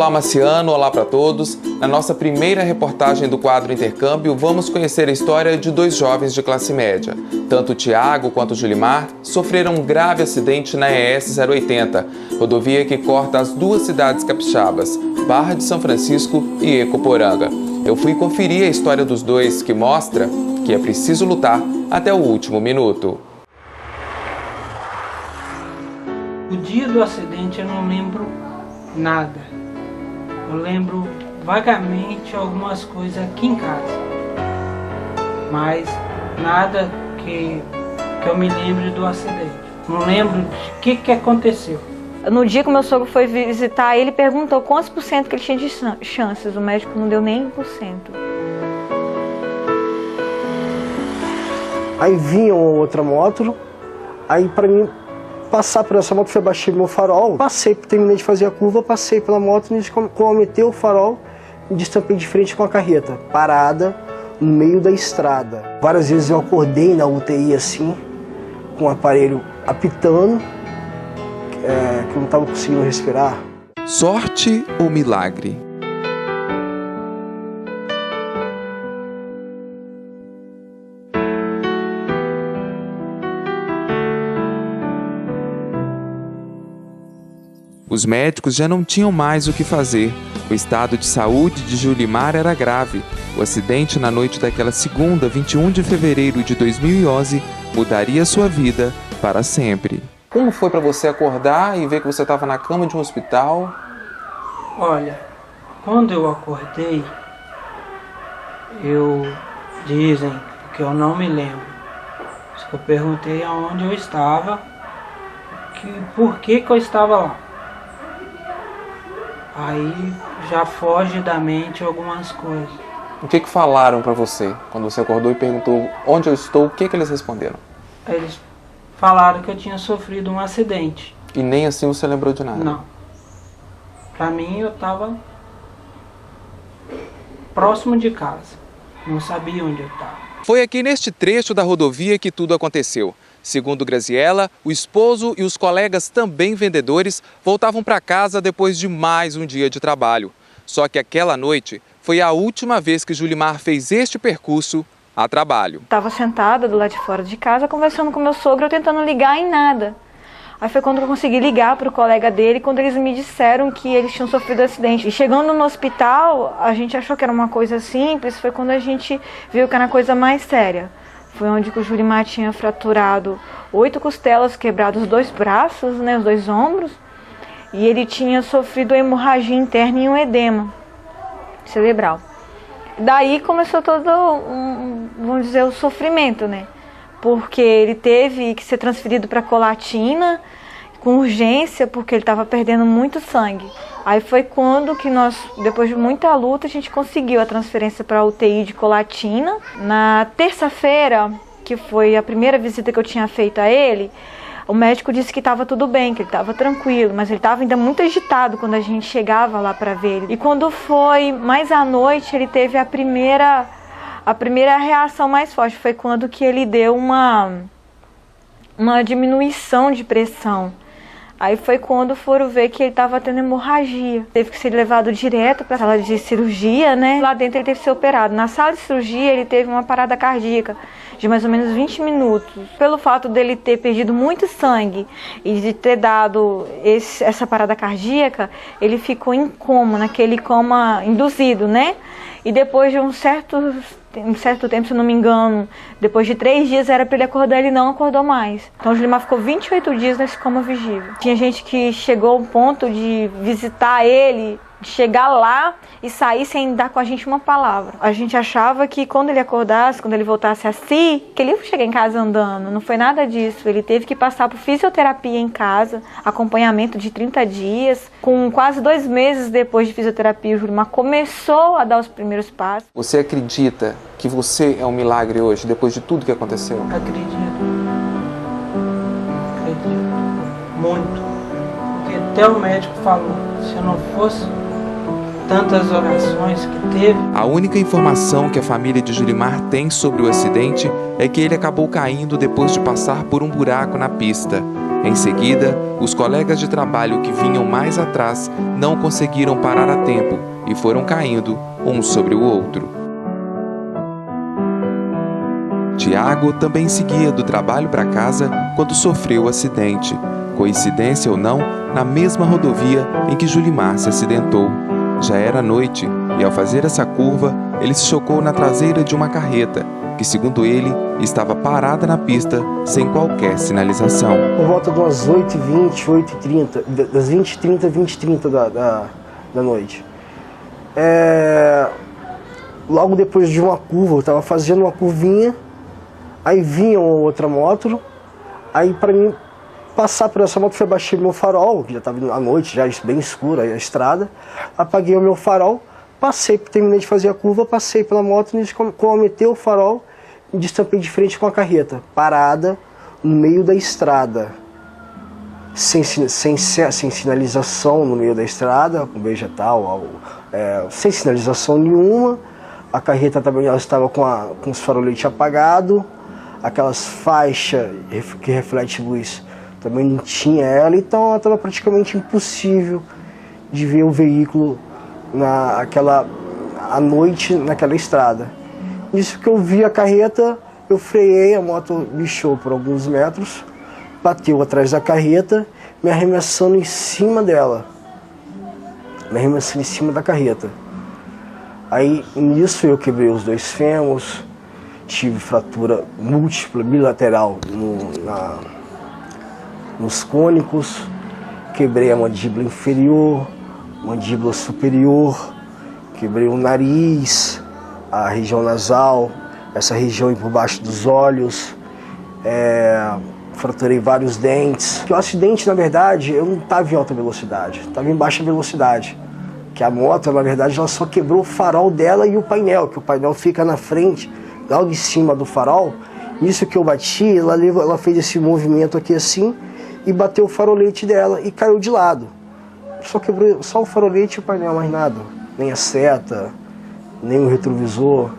Olá, Marciano, olá para todos. Na nossa primeira reportagem do quadro Intercâmbio, vamos conhecer a história de dois jovens de classe média. Tanto o Tiago quanto o Julimar sofreram um grave acidente na ES 080, rodovia que corta as duas cidades capixabas, Barra de São Francisco e Ecoporanga. Eu fui conferir a história dos dois, que mostra que é preciso lutar até o último minuto. O dia do acidente eu não lembro nada. Eu lembro vagamente algumas coisas aqui em casa, mas nada que eu me lembre do acidente. Não lembro de que aconteceu. No dia que o meu sogro foi visitar, ele perguntou quantos por cento que ele tinha de chances. O médico não deu nem 1%. Aí vinha uma outra moto, aí para mim passar por essa moto, eu baixei meu farol, terminei de fazer a curva, passei pela moto, e quando eu aumentei o farol, me destampei de frente com a carreta, parada no meio da estrada. Várias vezes eu acordei na UTI assim, com o aparelho apitando, que eu não estava conseguindo respirar. Sorte ou milagre? Os médicos já não tinham mais o que fazer. O estado de saúde de Julimar era grave. O acidente na noite daquela segunda, 21 de fevereiro de 2011, mudaria sua vida para sempre. Como foi para você acordar e ver que você estava na cama de um hospital? Olha, quando eu acordei, dizem, porque eu não me lembro, eu perguntei aonde eu estava, por que eu estava lá. Aí já foge da mente algumas coisas. O que falaram para você quando você acordou e perguntou onde eu estou? O que eles responderam? Eles falaram que eu tinha sofrido um acidente. E nem assim você lembrou de nada? Não. Para mim eu estava próximo de casa. Não sabia onde eu estava. Foi aqui neste trecho da rodovia que tudo aconteceu. Segundo Graziella, o esposo e os colegas, também vendedores, voltavam para casa depois de mais um dia de trabalho. Só que aquela noite foi a última vez que Julimar fez este percurso a trabalho. Estava sentada do lado de fora de casa, conversando com meu sogro, tentando ligar em nada. Aí foi quando eu consegui ligar para o colega dele, quando eles me disseram que eles tinham sofrido um acidente. E chegando no hospital, a gente achou que era uma coisa simples, foi quando a gente viu que era uma coisa mais séria. Foi onde o Julimar tinha fraturado 8 costelas, quebrado os 2 braços, os 2 ombros. E ele tinha sofrido hemorragia interna e um edema cerebral. Daí começou todo, vamos dizer, o sofrimento, né? Porque ele teve que ser transferido para Colatina com urgência, porque ele estava perdendo muito sangue. Aí foi quando que nós, depois de muita luta, a gente conseguiu a transferência para a UTI de Colatina. Na terça-feira, que foi a primeira visita que eu tinha feito a ele, o médico disse que estava tudo bem, que ele estava tranquilo, mas ele estava ainda muito agitado quando a gente chegava lá para ver ele. E quando foi mais à noite, ele teve a primeira reação mais forte, foi quando que ele deu uma diminuição de pressão. Aí foi quando foram ver que ele estava tendo hemorragia. Teve que ser levado direto para a sala de cirurgia, né? Lá dentro ele teve que ser operado. Na sala de cirurgia ele teve uma parada cardíaca de mais ou menos 20 minutos. Pelo fato dele ter perdido muito sangue e de ter dado essa parada cardíaca, ele ficou em coma, naquele coma induzido, né? E depois de um certo tempo, se eu não me engano, depois de 3 dias era para ele acordar, ele não acordou mais. Então o Julimar ficou 28 dias nesse coma vigível. Tinha gente que chegou ao ponto de visitar ele, de chegar lá e sair sem dar com a gente uma palavra. A gente achava que quando ele acordasse, quando ele voltasse a si, que ele ia chegar em casa andando. Não foi nada disso. Ele teve que passar por fisioterapia em casa, acompanhamento de 30 dias. Com quase 2 meses depois de fisioterapia, o Julimar começou a dar os primeiros passos. Você acredita que você é um milagre hoje, depois de tudo que aconteceu? Acredito. Muito. Porque até o médico falou, se eu não fosse tantas orações que teve. A única informação que a família de Julimar tem sobre o acidente é que ele acabou caindo depois de passar por um buraco na pista. Em seguida, os colegas de trabalho que vinham mais atrás não conseguiram parar a tempo e foram caindo um sobre o outro. Tiago também seguia do trabalho para casa quando sofreu o acidente. Coincidência ou não, na mesma rodovia em que Julimar se acidentou. Já era noite e, ao fazer essa curva, ele se chocou na traseira de uma carreta, que, segundo ele, estava parada na pista sem qualquer sinalização. Por volta de umas 8h20, 8h30, das 20h30 às 20h30 da noite. Logo depois de uma curva, eu estava fazendo uma curvinha, aí vinha uma outra moto, aí para mim passar por essa moto foi baixar meu farol, que já estava à noite, já bem escura a estrada, apaguei o meu farol, terminei de fazer a curva, passei pela moto, cometeu o farol e destampei de frente com a carreta, parada no meio da estrada, sem sinalização no meio da estrada, com vegetal, sem sinalização nenhuma. A carreta também ela estava com os faroletes apagados, aquelas faixas que refletem luz também não tinha ela, então estava praticamente impossível de ver o veículo à noite naquela estrada. Nisso que eu vi a carreta, eu freiei, a moto bichou por alguns metros, bateu atrás da carreta, me arremessando em cima dela, me arremessando em cima da carreta. Aí nisso eu quebrei os 2 fêmurs, tive fratura múltipla bilateral nos cônicos, quebrei a mandíbula inferior, mandíbula superior, quebrei o nariz, a região nasal, essa região por baixo dos olhos, fraturei vários dentes. O acidente, na verdade, eu não estava em alta velocidade, estava em baixa velocidade. Que a moto, na verdade, ela só quebrou o farol dela e o painel, que o painel fica na frente, logo em cima do farol. Nisso que eu bati, ela fez esse movimento aqui assim, e bateu o farolete dela e caiu de lado. Só quebrou só o farolete e o painel, mais nada. Nem a seta, nem o retrovisor.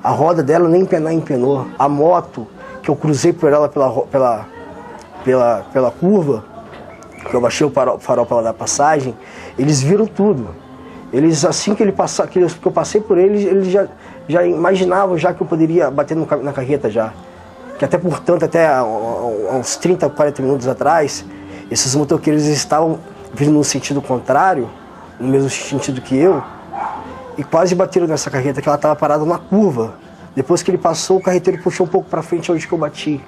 A roda dela nem empenou. A moto, que eu cruzei por ela pela curva, que eu baixei o farol para ela dar passagem, eles viram tudo. Eles, assim que eu passei por eles já imaginavam já que eu poderia bater na carreta já. Que até, portanto, até há uns 30, 40 minutos atrás, esses motoqueiros estavam vindo no sentido contrário, no mesmo sentido que eu, e quase bateram nessa carreta, que ela estava parada na curva. Depois que ele passou, o carreteiro puxou um pouco para frente onde que eu bati.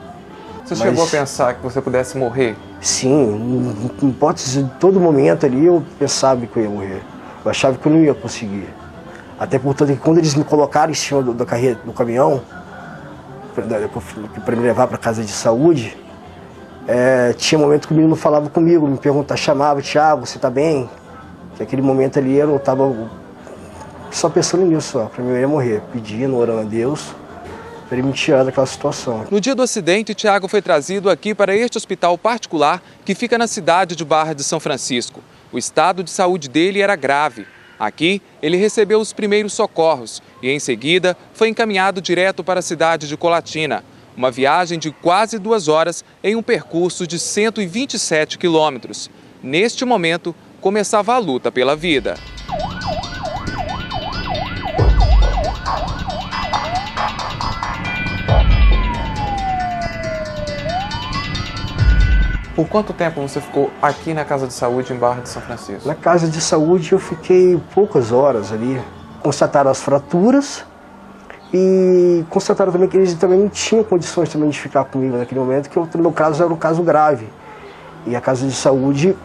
Você chegou a pensar que você pudesse morrer? Sim, em hipótese de todo momento ali eu pensava que eu ia morrer. Eu achava que eu não ia conseguir. Até portanto que quando eles me colocaram em cima do caminhão, para me levar para casa de saúde, tinha momento que o menino falava comigo, me perguntava, chamava, Tiago, você está bem? Que aquele momento ali eu estava só pensando nisso, para mim eu ia morrer, pedindo, orando a Deus, para ele me tirar daquela situação. No dia do acidente, Tiago foi trazido aqui para este hospital particular que fica na cidade de Barra de São Francisco. O estado de saúde dele era grave. Aqui, ele recebeu os primeiros socorros e, em seguida, foi encaminhado direto para a cidade de Colatina. Uma viagem de quase 2 horas em um percurso de 127 quilômetros. Neste momento, começava a luta pela vida. Por quanto tempo você ficou aqui na Casa de Saúde em Barra de São Francisco? Na Casa de Saúde eu fiquei poucas horas ali. Constataram as fraturas e constataram também que eles também não tinham condições também de ficar comigo naquele momento, que no meu caso era um caso grave. E a Casa de Saúde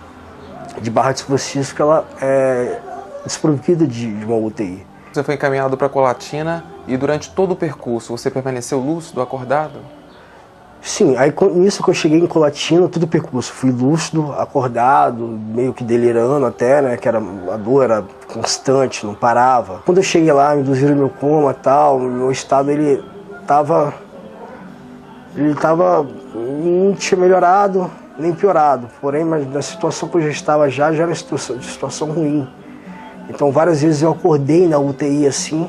de Barra de São Francisco, ela é desprovida de uma UTI. Você foi encaminhado para Colatina e durante todo o percurso você permaneceu lúcido, acordado? Sim, aí nisso que eu cheguei em Colatina, todo o percurso, fui lúcido, acordado, meio que delirando até, né, que a dor era constante, não parava. Quando eu cheguei lá, me induziram meu coma e tal, meu estado ele não tinha melhorado nem piorado, porém, mas na situação que eu já estava já era uma situação ruim. Então várias vezes eu acordei na UTI assim,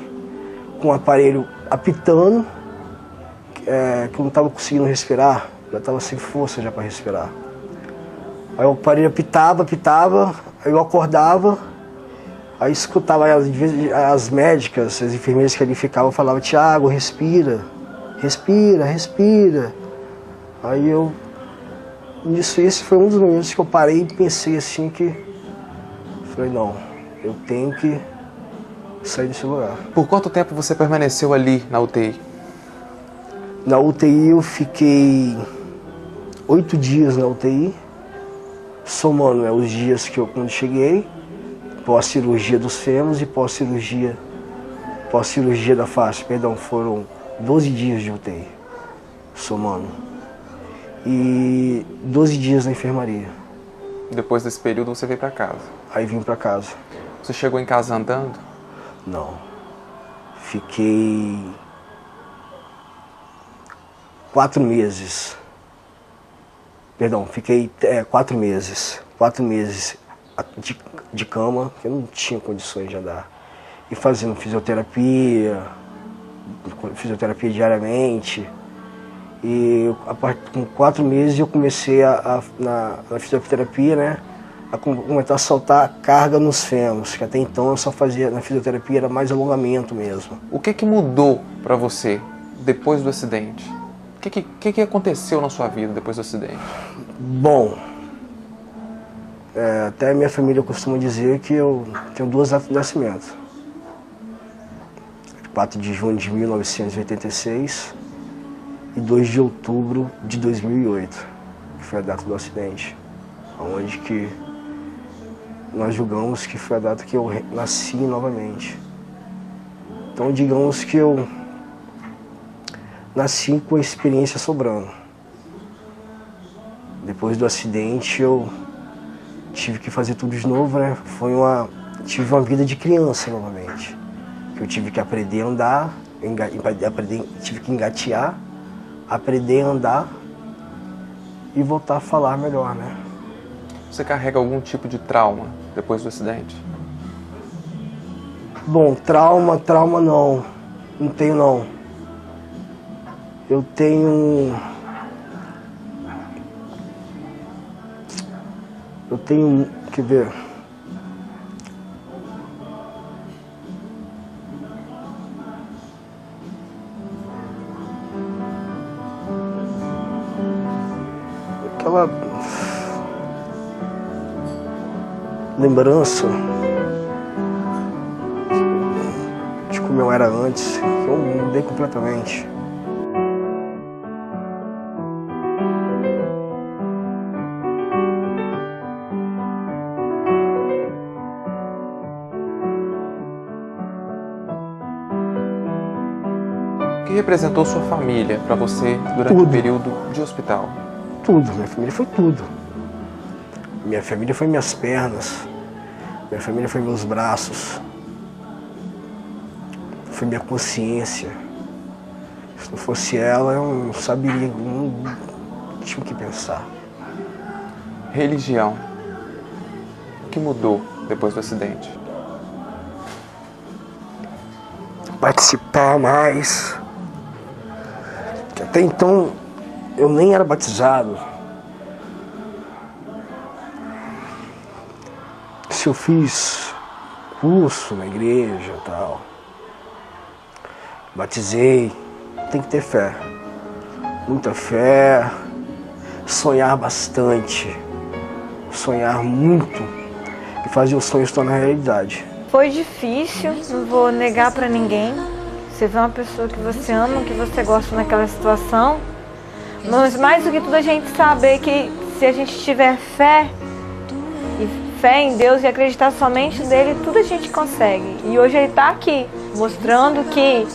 com o aparelho apitando, que eu não estava conseguindo respirar, já estava sem força já para respirar. Aí o aparelho apitava, aí eu acordava, aí escutava as médicas, as enfermeiras que ali ficavam, falavam: Thiago, respira, respira, respira. Aí esse foi um dos momentos que eu parei e pensei assim que, falei, não, eu tenho que sair desse lugar. Por quanto tempo você permaneceu ali na UTI? Na UTI eu fiquei 8 dias na UTI, somando os dias que eu quando cheguei, pós-cirurgia dos fêmurs e pós-cirurgia da face, perdão, foram 12 dias de UTI, somando. E 12 dias na enfermaria. Depois desse período você veio para casa? Aí vim para casa. Você chegou em casa andando? Não. Fiquei 4 meses. Perdão, fiquei 4 meses. 4 meses de cama, que eu não tinha condições de andar. E fazendo fisioterapia diariamente. E com 4 meses eu comecei na fisioterapia, né, a começar a soltar carga nos fêmurs, que até então eu só fazia, na fisioterapia era mais alongamento mesmo. O que mudou para você depois do acidente? O que aconteceu na sua vida depois do acidente? Bom, até a minha família costuma dizer que eu tenho 2 datas de nascimento. 4 de junho de 1986 e 2 de outubro de 2008, que foi a data do acidente, onde que nós julgamos que foi a data que eu nasci novamente. Então digamos que eu nasci com a experiência sobrando. Depois do acidente eu tive que fazer tudo de novo, né? Tive uma vida de criança novamente. Eu tive que aprender a andar, tive que engatear, aprender a andar e voltar a falar melhor, né? Você carrega algum tipo de trauma depois do acidente? Bom, trauma não tenho não. Eu tenho, quer ver? Aquela lembrança de como eu era antes, que eu mudei completamente. O que representou sua família para você durante o período de hospital? Tudo, minha família foi tudo. Minha família foi minhas pernas, minha família foi meus braços, foi minha consciência. Se não fosse ela, eu não saberia, não tinha o que pensar. Religião. O que mudou depois do acidente? Participar mais. Que até então eu nem era batizado. Se eu fiz curso na igreja e tal, batizei, tem que ter fé. Muita fé, sonhar bastante, sonhar muito e fazer os sonhos tornar realidade. Foi difícil, não vou negar pra ninguém. Você vê uma pessoa que você ama, que você gosta naquela situação. Mas mais do que tudo a gente saber que se a gente tiver fé, e fé em Deus e acreditar somente nele, tudo a gente consegue. E hoje ele está aqui, mostrando que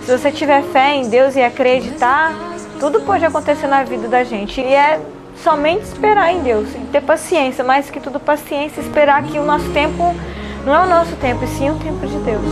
se você tiver fé em Deus e acreditar, tudo pode acontecer na vida da gente. E é somente esperar em Deus, e ter paciência, mais que tudo paciência, esperar que o nosso tempo não é o nosso tempo, e sim o tempo de Deus.